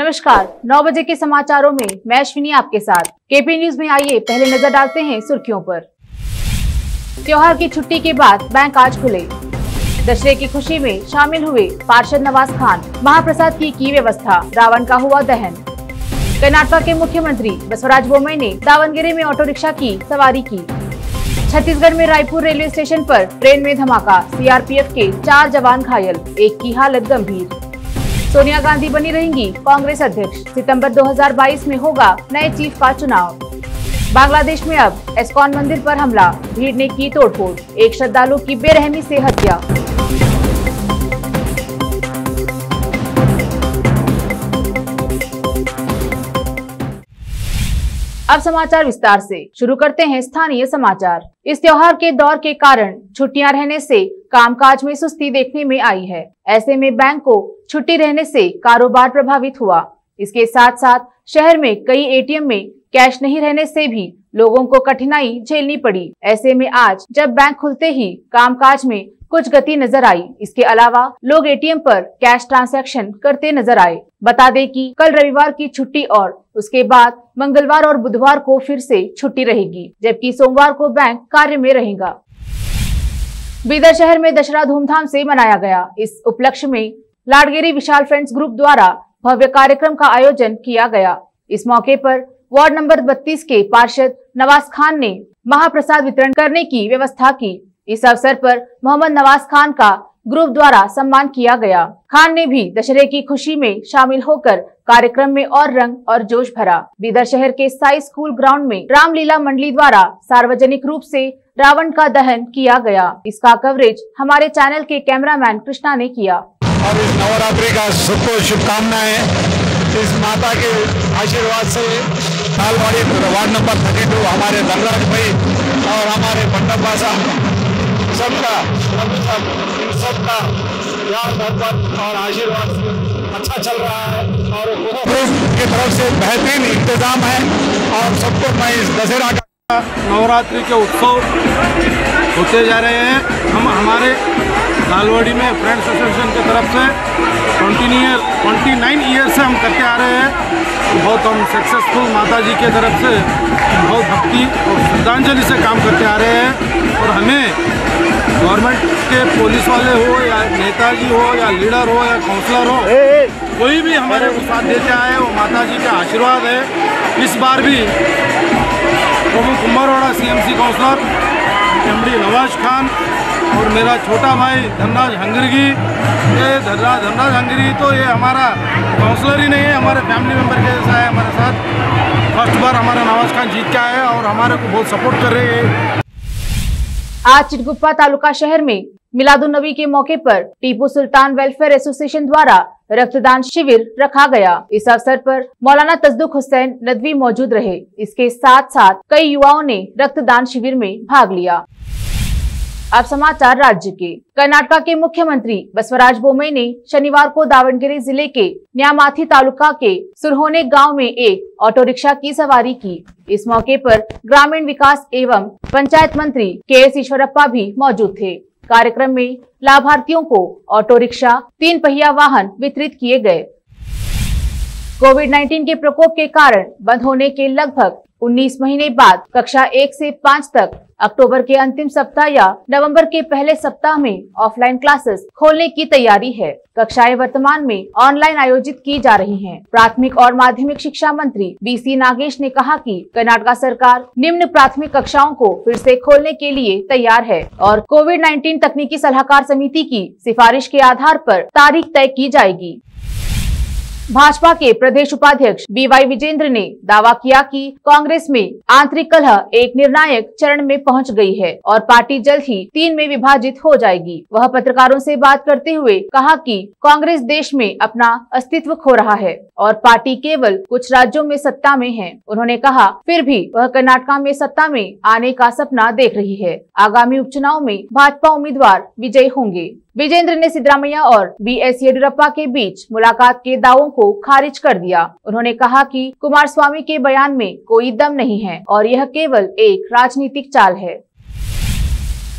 नमस्कार, 9 बजे के समाचारों में मैं अश्विनी आपके साथ। केपी न्यूज में आइए पहले नजर डालते हैं सुर्खियों पर। त्योहार की छुट्टी के बाद बैंक आज खुले। दशहरे की खुशी में शामिल हुए पार्षद नवाज खान। महाप्रसाद की व्यवस्था, रावण का हुआ दहन। कर्नाटक के मुख्यमंत्री बसवराज बोम्मई ने दावणगेरे में ऑटो रिक्शा की सवारी की। छत्तीसगढ़ में रायपुर रेलवे स्टेशन पर ट्रेन में धमाका, सीआरपीएफ के 4 जवान घायल, एक की हालत गंभीर। सोनिया गांधी बनी रहेंगी कांग्रेस अध्यक्ष। सितंबर 2022 में होगा नए चीफ का चुनाव। बांग्लादेश में अब एस्कॉन मंदिर पर हमला, भीड़ ने की तोड़फोड़, एक श्रद्धालु की बेरहमी से हत्या। अब समाचार विस्तार से। शुरू करते हैं स्थानीय समाचार। इस त्योहार के दौर के कारण छुट्टियां रहने से कामकाज में सुस्ती देखने में आई है। ऐसे में बैंक को छुट्टी रहने से कारोबार प्रभावित हुआ। इसके साथ साथ शहर में कई एटीएम में कैश नहीं रहने से भी लोगों को कठिनाई झेलनी पड़ी। ऐसे में आज जब बैंक खुलते ही कामकाज में कुछ गति नजर आई। इसके अलावा लोग एटीएम पर कैश ट्रांजैक्शन करते नजर आए। बता दें कि कल रविवार की छुट्टी और उसके बाद मंगलवार और बुधवार को फिर से छुट्टी रहेगी, जबकि सोमवार को बैंक कार्य में रहेगा। बीदर शहर में दशहरा धूमधाम से मनाया गया। इस उपलक्ष्य में लाड़गेरी विशाल फ्रेंड्स ग्रुप द्वारा भव्य कार्यक्रम का आयोजन किया गया। इस मौके पर वार्ड नंबर 32 के पार्षद नवाज खान ने महाप्रसाद वितरण करने की व्यवस्था की। इस अवसर पर मोहम्मद नवाज खान का ग्रुप द्वारा सम्मान किया गया। खान ने भी दशहरे की खुशी में शामिल होकर कार्यक्रम में और रंग और जोश भरा। बीदर शहर के साई स्कूल ग्राउंड में रामलीला मंडली द्वारा सार्वजनिक रूप से रावण का दहन किया गया। इसका कवरेज हमारे चैनल के कैमरामैन कृष्णा ने किया। और इस नवरात्रि का सबको शुभकामनाएं। इस माता के आशीर्वाद से सालवाड़ी वार्ड नंबर 32 हमारे धनराज भाई और हमारे पंडप्पा साहब सबका प्यार मोहब्बत और आशीर्वाद अच्छा चल रहा है और की तरफ से बेहतरीन इंतजाम है। और सबको मैं इस दशहरा का नवरात्रि के उत्सव होते जा रहे हैं। हम हमारे लालवाड़ी में फ्रेंड्स एसोसिएशन की तरफ से 29 ईयर से हम करते आ रहे हैं। बहुत हम सक्सेसफुल माता जी के तरफ से बहुत भक्ति और श्रद्धांजलि से काम करते आ रहे हैं। और हमें गवर्नमेंट के पुलिस वाले हो या नेताजी हो या लीडर हो या काउंसलर हो, कोई भी हमारे को साथ देते आए वो माता जी का आशीर्वाद है। इस बार भी प्रमुख Kumbharwada CMC councillor MD Nawaz Khan और मेरा छोटा भाई धनराज हंगरी, ये धनराज हंगरी तो ये हमारा काउंसलर ही नहीं है, हमारे फैमिली मेम्बर के जैसा है। हमारे साथ फर्स्ट बार हमारा नवाज खान जीत के आए हैं और हमारे को बहुत सपोर्ट कर रहे हैं। आज चिटगुप्पा तालुका शहर में मिलादुन्नबी के मौके पर टीपू सुल्तान वेलफेयर एसोसिएशन द्वारा रक्तदान शिविर रखा गया। इस अवसर पर मौलाना तसदुक हुसैन नदवी मौजूद रहे। इसके साथ साथ कई युवाओं ने रक्तदान शिविर में भाग लिया। अब समाचार राज्य के। कर्नाटक के मुख्यमंत्री बसवराज बोम्मई ने शनिवार को दावणगेरे जिले के न्यामाथी तालुका के सुरहोने गांव में एक ऑटो रिक्शा की सवारी की। इस मौके पर ग्रामीण विकास एवं पंचायत मंत्री के.एस. ईश्वरप्पा भी मौजूद थे। कार्यक्रम में लाभार्थियों को ऑटो रिक्शा, 3 पहिया वाहन वितरित किए गए। कोविड-19 के प्रकोप के कारण बंद होने के लगभग 19 महीने बाद कक्षा 1 से 5 तक अक्टूबर के अंतिम सप्ताह या नवंबर के पहले सप्ताह में ऑफलाइन क्लासेस खोलने की तैयारी है। कक्षाएं वर्तमान में ऑनलाइन आयोजित की जा रही हैं। प्राथमिक और माध्यमिक शिक्षा मंत्री बीसी नागेश ने कहा कि कर्नाटक सरकार निम्न प्राथमिक कक्षाओं को फिर से खोलने के लिए तैयार है और कोविड-19 तकनीकी सलाहकार समिति की सिफारिश के आधार पर तारीख तय की जाएगी। भाजपा के प्रदेश उपाध्यक्ष बीवाई विजेंद्र ने दावा किया कि कांग्रेस में आंतरिक कलह एक निर्णायक चरण में पहुंच गई है और पार्टी जल्द ही 3 में विभाजित हो जाएगी। वह पत्रकारों से बात करते हुए कहा कि कांग्रेस देश में अपना अस्तित्व खो रहा है और पार्टी केवल कुछ राज्यों में सत्ता में है। उन्होंने कहा फिर भी वह कर्नाटक में सत्ता में आने का सपना देख रही है। आगामी उपचुनाव में भाजपा उम्मीदवार विजयी होंगे। विजेंद्र ने सिद्धरामैया और बीएस येडियुरप्पा के बीच मुलाकात के दावों को खारिज कर दिया। उन्होंने कहा कि कुमारस्वामी के बयान में कोई दम नहीं है और यह केवल एक राजनीतिक चाल है।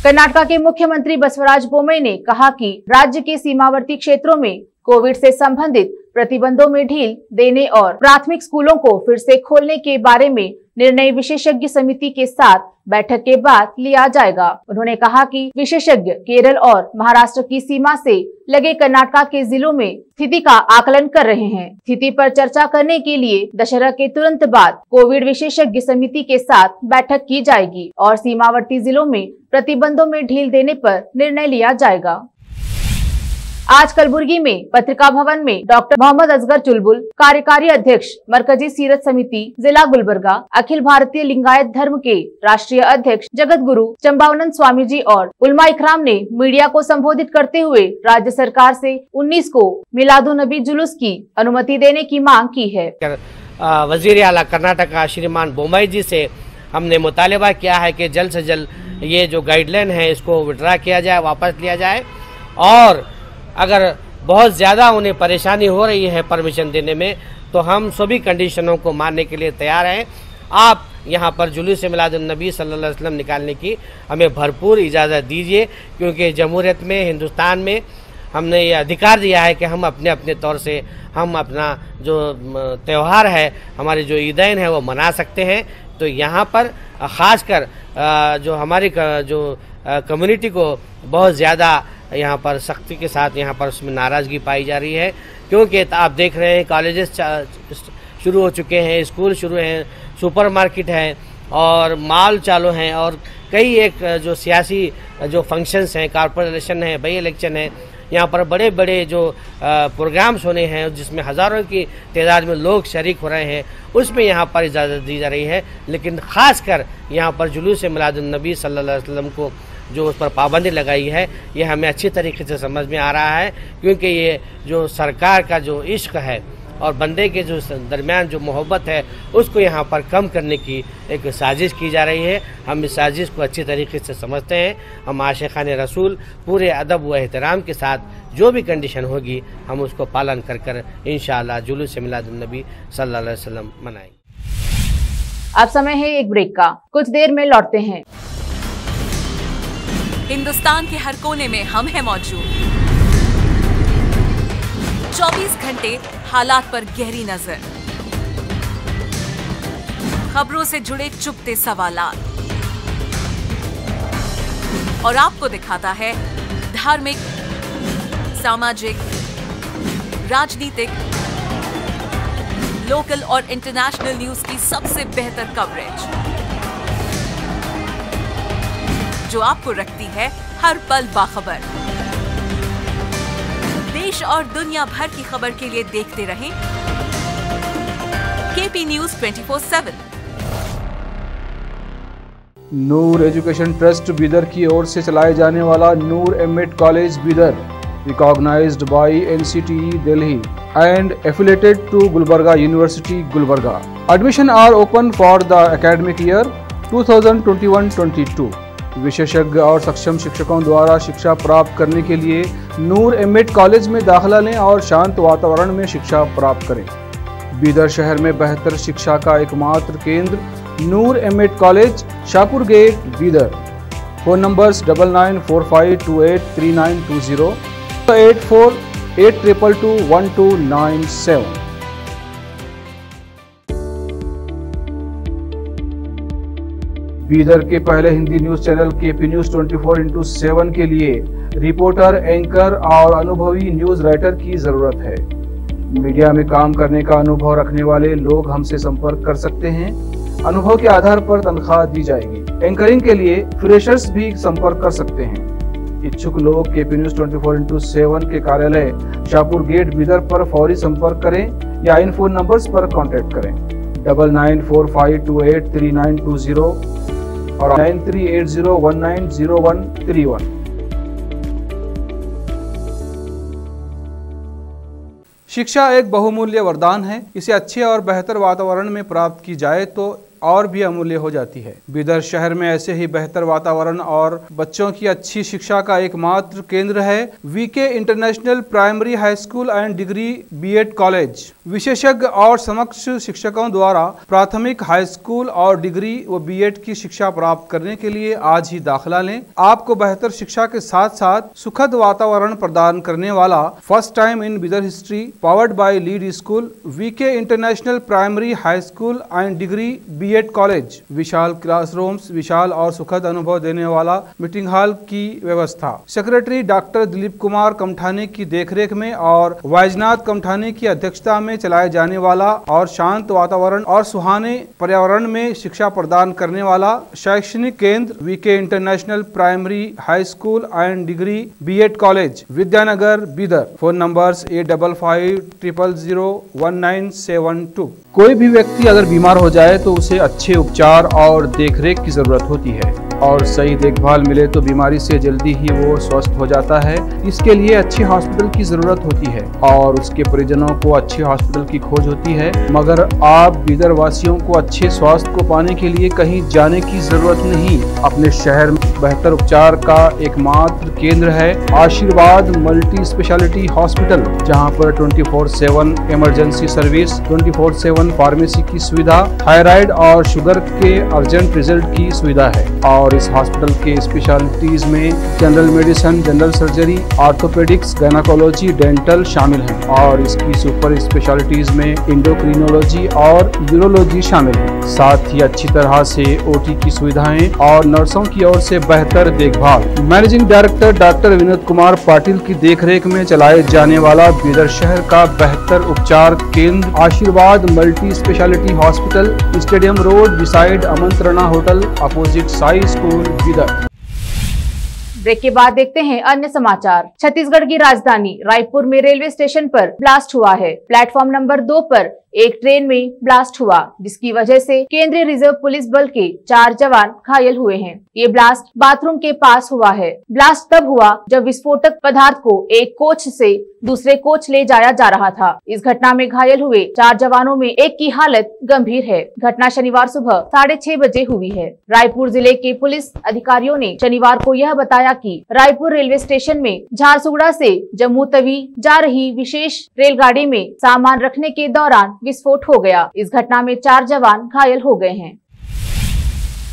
कर्नाटक के मुख्यमंत्री बसवराज बोम्मई ने कहा कि राज्य के सीमावर्ती क्षेत्रों में कोविड से संबंधित प्रतिबंधों में ढील देने और प्राथमिक स्कूलों को फिर से खोलने के बारे में निर्णय विशेषज्ञ समिति के साथ बैठक के बाद लिया जाएगा। उन्होंने कहा कि विशेषज्ञ केरल और महाराष्ट्र की सीमा से लगे कर्नाटक के जिलों में स्थिति का आकलन कर रहे हैं। स्थिति पर चर्चा करने के लिए दशहरा के तुरंत बाद कोविड विशेषज्ञ समिति के साथ बैठक की जाएगी और सीमावर्ती जिलों में प्रतिबंधों में ढील देने पर निर्णय लिया जाएगा। आज कलबुर्गी में पत्रिका भवन में डॉक्टर मोहम्मद असगर चुलबुल, कार्यकारी अध्यक्ष मरकजी सीरत समिति जिला गुलबर्गा, अखिल भारतीय लिंगायत धर्म के राष्ट्रीय अध्यक्ष जगत गुरु चंपावनंद स्वामी जी और उलमा इकराम ने मीडिया को संबोधित करते हुए राज्य सरकार से 19 को मिलादुन नबी जुलूस की अनुमति देने की मांग की है। वजीर आला कर्नाटक श्रीमान बोम्मई जी से हमने मुतालबा किया है कि जल्द से जल्द ये जो गाइडलाइन है इसको विड्रा किया जाए, वापस लिया जाए और अगर बहुत ज़्यादा उन्हें परेशानी हो रही है परमिशन देने में तो हम सभी कंडीशनों को मानने के लिए तैयार हैं। आप यहाँ पर जुलूस मिलादुन नबी सल्लल्लाहु अलैहि वसल्लम निकालने की हमें भरपूर इजाज़त दीजिए, क्योंकि जमहूरियत में, हिंदुस्तान में हमने ये अधिकार दिया है कि हम अपने अपने तौर से हम अपना जो त्यौहार है, हमारी जो ईदैन है वो मना सकते हैं। तो यहाँ पर ख़ासकर जो हमारी जो कम्युनिटी को बहुत ज़्यादा यहाँ पर सख्ती के साथ यहाँ पर उसमें नाराज़गी पाई जा रही है, क्योंकि आप देख रहे हैं कॉलेजेस शुरू हो चुके हैं, स्कूल शुरू हैं, सुपरमार्केट हैं और मॉल चालू हैं और कई एक जो सियासी जो फंक्शंस हैं, कॉर्पोरेशन है, बाई इलेक्शन है, यहाँ पर बड़े बड़े जो प्रोग्राम्स होने हैं जिसमें हज़ारों की तादाद में लोग शरीक हो रहे हैं, उसमें यहाँ पर इजाज़त दी जा रही है। लेकिन ख़ासकर यहाँ पर जुलूस मिलादुन नबी सल्लल्लाहु अलैहि वसल्लम को जो उस पर पाबंदी लगाई है, ये हमें अच्छी तरीके से समझ में आ रहा है, क्योंकि ये जो सरकार का जो इश्क है और बंदे के जो दरमियान जो मोहब्बत है उसको यहाँ पर कम करने की एक साजिश की जा रही है। हम इस साजिश को अच्छी तरीके से समझते हैं। हम आशिक़ान रसूल पूरे अदब व एहतराम के साथ जो भी कंडीशन होगी हम उसको पालन कर कर इंशाअल्लाह जुलूस मिलादुन नबी सल्लल्लाहु अलैहि वसल्लम मनाएंगे। अब समय है एक ब्रेक का, कुछ देर में लौटते हैं। हिंदुस्तान के हर कोने में हम हैं मौजूद, 24 घंटे हालात पर गहरी नजर, खबरों से जुड़े चुपते सवालात और आपको दिखाता है धार्मिक, सामाजिक, राजनीतिक, लोकल और इंटरनेशनल न्यूज की सबसे बेहतर कवरेज जो आपको रखती है हर पल बाखबर। देश और दुनिया भर की खबर के लिए देखते रहें KP news 24/7। Noor education trust Bidar की ओर से चलाए जाने वाला Noor M Ed college Bidar, recognized by NCTE Delhi and affiliated to Gulbarga University, Gulbarga. Admission are open for the academic year 2021-22. विशेषज्ञ और सक्षम शिक्षकों द्वारा शिक्षा प्राप्त करने के लिए नूर एमएड कॉलेज में दाखिला लें और शांत वातावरण में शिक्षा प्राप्त करें। बीदर शहर में बेहतर शिक्षा का एकमात्र केंद्र Noor M Ed college, Shahpur gate, Bidar. Phone numbers 9945283920, 8482221297। Bidar के पहले Hindi news channel KP news 24/7 के लिए रिपोर्टर, एंकर और अनुभवी न्यूज राइटर की जरूरत है। मीडिया में काम करने का अनुभव रखने वाले लोग हमसे संपर्क कर सकते हैं। अनुभव के आधार पर तनख्वाह दी जाएगी। एंकरिंग के लिए फ्रेशर्स भी संपर्क कर सकते हैं। इच्छुक लोग केपी न्यूज 24/7 के कार्यालय शाहपुर गेट बीदर पर फौरी संपर्क करें या इन फोन नंबर्स पर कांटेक्ट करें 9945283920 और 9380190131। शिक्षा एक बहुमूल्य वरदान है। इसे अच्छे और बेहतर वातावरण में प्राप्त की जाए तो और भी अमूल्य हो जाती है। बीदर शहर में ऐसे ही बेहतर वातावरण और बच्चों की अच्छी शिक्षा का एकमात्र केंद्र है VK international primary high school and degree BEd college. विशेषज्ञ और समक्ष शिक्षकों द्वारा प्राथमिक, हाई स्कूल और डिग्री व बीएड की शिक्षा प्राप्त करने के लिए आज ही दाखिला लें। आपको बेहतर शिक्षा के साथ साथ सुखद वातावरण प्रदान करने वाला first time in Bidar history powered by lead school VK international primary high school and degree BEd college. विशाल क्लासरूम्स, विशाल और सुखद अनुभव देने वाला मीटिंग हॉल की व्यवस्था। सेक्रेटरी डॉक्टर दिलीप कुमार कमठाने की देखरेख में और वैजनाथ कमठाने की अध्यक्षता में चलाए जाने वाला और शांत वातावरण और सुहाने पर्यावरण में शिक्षा प्रदान करने वाला शैक्षणिक केंद्र VK international primary high school and degree BEd college, Vidyanagar, Bidar. Phone numbers 8550001972। कोई भी व्यक्ति अगर बीमार हो जाए तो उसे अच्छे उपचार और देखरेख की जरूरत होती है और सही देखभाल मिले तो बीमारी से जल्दी ही वो स्वस्थ हो जाता है। इसके लिए अच्छे हॉस्पिटल की जरूरत होती है और उसके परिजनों को अच्छे हॉस्पिटल की खोज होती है। मगर आप बीदर वासियों को अच्छे स्वास्थ्य को पाने के लिए कहीं जाने की जरूरत नहीं। अपने शहर में बेहतर उपचार का एकमात्र केंद्र है आशीर्वाद मल्टी स्पेशलिटी हॉस्पिटल, जहां पर 24/7 इमरजेंसी सर्विस, 24/7 फार्मेसी की सुविधा, थायराइड और शुगर के अर्जेंट रिजल्ट की सुविधा है। और इस हॉस्पिटल के स्पेशलिटीज में general medicine, general surgery, orthopaedics, gynaecology, dental शामिल हैं और इसकी सुपर स्पेशलिटीज में एंडोक्रिनोलॉजी और यूरोलॉजी शामिल है। साथ ही अच्छी तरह से ओटी की सुविधाएं और नर्सों की ओर से बेहतर देखभाल। Managing director doctor Vinod Kumar Patil की देखरेख में चलाए जाने वाला बीदर शहर का बेहतर उपचार केंद्र Ashirwad multi speciality hospital, stadium road beside Amantrana hotel, opposite Sai school, Bidar. Break के बाद देखते हैं अन्य समाचार। छत्तीसगढ़ की राजधानी रायपुर में रेलवे स्टेशन पर ब्लास्ट हुआ है। प्लेटफॉर्म नंबर 2 पर एक ट्रेन में ब्लास्ट हुआ, जिसकी वजह से केंद्रीय रिजर्व पुलिस बल के 4 जवान घायल हुए हैं। ये ब्लास्ट बाथरूम के पास हुआ है। ब्लास्ट तब हुआ जब विस्फोटक पदार्थ को एक कोच से दूसरे कोच ले जाया जा रहा था। इस घटना में घायल हुए 4 जवानों में एक की हालत गंभीर है। घटना शनिवार सुबह 6:30 बजे हुई है। रायपुर जिले के पुलिस अधिकारियों ने शनिवार को यह बताया कि रायपुर रेलवे स्टेशन में झारसुगुड़ा से जम्मू तवी जा रही विशेष रेलगाड़ी में सामान रखने के दौरान विस्फोट हो गया। इस घटना में 4 जवान घायल हो गए हैं।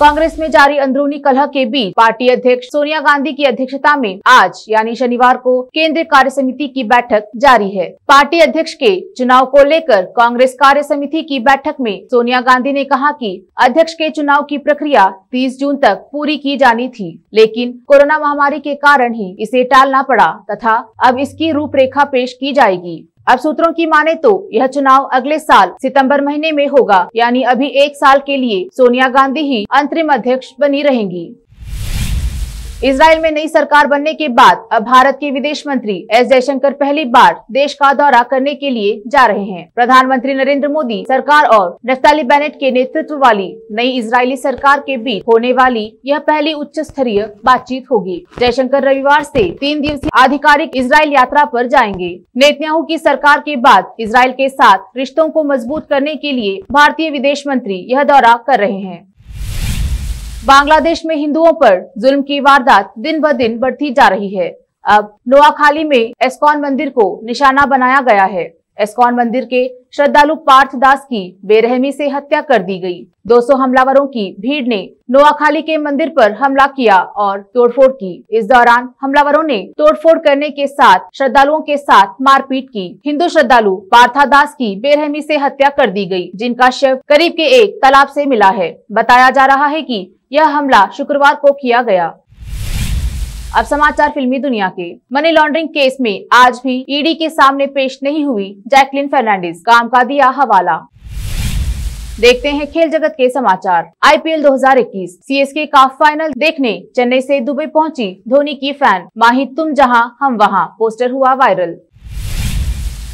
कांग्रेस में जारी अंदरूनी कलह के बीच पार्टी अध्यक्ष सोनिया गांधी की अध्यक्षता में आज यानी शनिवार को केंद्रीय कार्य समिति की बैठक जारी है। पार्टी अध्यक्ष के चुनाव को लेकर कांग्रेस कार्य समिति की बैठक में सोनिया गांधी ने कहा कि अध्यक्ष के चुनाव की प्रक्रिया 30 जून तक पूरी की जानी थी, लेकिन कोरोना महामारी के कारण ही इसे टालना पड़ा तथा अब इसकी रूपरेखा पेश की जाएगी। अब सूत्रों की माने तो यह चुनाव अगले साल सितंबर महीने में होगा, यानी अभी 1 साल के लिए सोनिया गांधी ही अंतरिम अध्यक्ष बनी रहेंगी। इजराइल में नई सरकार बनने के बाद अब भारत के विदेश मंत्री एस जयशंकर पहली बार देश का दौरा करने के लिए जा रहे हैं। प्रधानमंत्री नरेंद्र मोदी सरकार और नफ्ताली बेनेट के नेतृत्व वाली नई इजरायली सरकार के बीच होने वाली यह पहली उच्च स्तरीय बातचीत होगी। जयशंकर रविवार से 3 दिवसीय आधिकारिक इजराइल यात्रा पर जाएंगे। नेतन्याहू की सरकार के बाद इजराइल के साथ रिश्तों को मजबूत करने के लिए भारतीय विदेश मंत्री यह दौरा कर रहे हैं। बांग्लादेश में हिंदुओं पर जुल्म की वारदात दिन ब दिन बढ़ती जा रही है। अब नोआखाली में एस्कॉन मंदिर को निशाना बनाया गया है। एस्कॉन मंदिर के श्रद्धालु पार्थ दास की बेरहमी से हत्या कर दी गई। 200 हमलावरों की भीड़ ने नोआखाली के मंदिर पर हमला किया और तोड़फोड़ की। इस दौरान हमलावरों ने तोड़फोड़ करने के साथ श्रद्धालुओं के साथ मारपीट की। हिंदू श्रद्धालु पार्था दास की बेरहमी से हत्या कर दी गई, जिनका शव करीब के एक तालाब से मिला है। बताया जा रहा है कि यह हमला शुक्रवार को किया गया। अब समाचार फिल्मी दुनिया के। मनी लॉन्ड्रिंग केस में आज भी ईडी के सामने पेश नहीं हुई जैकलिन फर्नांडिस, काम का दिया हवाला। देखते हैं खेल जगत के समाचार। आईपीएल 2021 सीएसके का फाइनल देखने चेन्नई से दुबई पहुंची धोनी की फैन। माही तुम जहां हम वहां पोस्टर हुआ वायरल।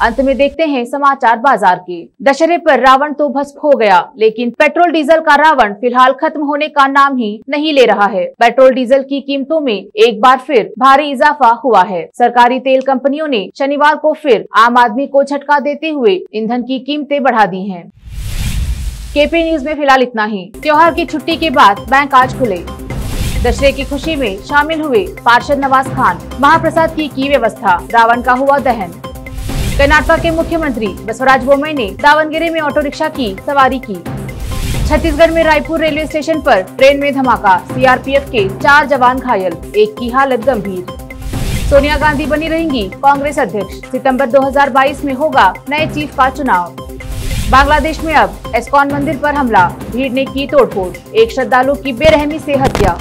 अंत में देखते हैं समाचार बाजार के। दशहरे पर रावण तो भस्म हो गया, लेकिन पेट्रोल डीजल का रावण फिलहाल खत्म होने का नाम ही नहीं ले रहा है। पेट्रोल डीजल की कीमतों में एक बार फिर भारी इजाफा हुआ है। सरकारी तेल कंपनियों ने शनिवार को फिर आम आदमी को झटका देते हुए ईंधन की कीमतें बढ़ा दी हैं। केपी न्यूज में फिलहाल इतना ही। त्योहार की छुट्टी के बाद बैंक आज खुले। दशहरे की खुशी में शामिल हुए पार्षद नवाज खान। महाप्रसाद की व्यवस्था, रावण का हुआ दहन। कर्नाटक के मुख्यमंत्री बसवराज बोम्मई ने दावनगिरी में ऑटो रिक्शा की सवारी की। छत्तीसगढ़ में रायपुर रेलवे स्टेशन पर ट्रेन में धमाका, सीआरपीएफ के 4 जवान घायल, एक की हालत गंभीर। सोनिया गांधी बनी रहेंगी कांग्रेस अध्यक्ष। सितंबर 2022 में होगा नए चीफ का चुनाव। बांग्लादेश में अब एस्कॉन मंदिर पर हमला, भीड़ ने की तोड़फोड़, एक श्रद्धालु की बेरहमी से हत्या।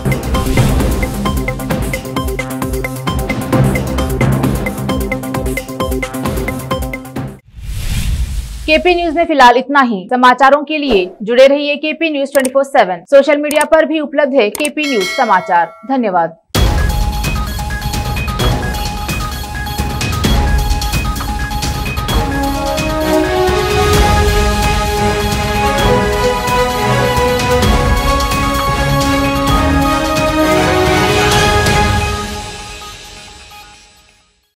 केपी न्यूज में फिलहाल इतना ही। समाचारों के लिए जुड़े रहिए केपी न्यूज 24/7। सोशल मीडिया पर भी उपलब्ध है केपी न्यूज समाचार। धन्यवाद।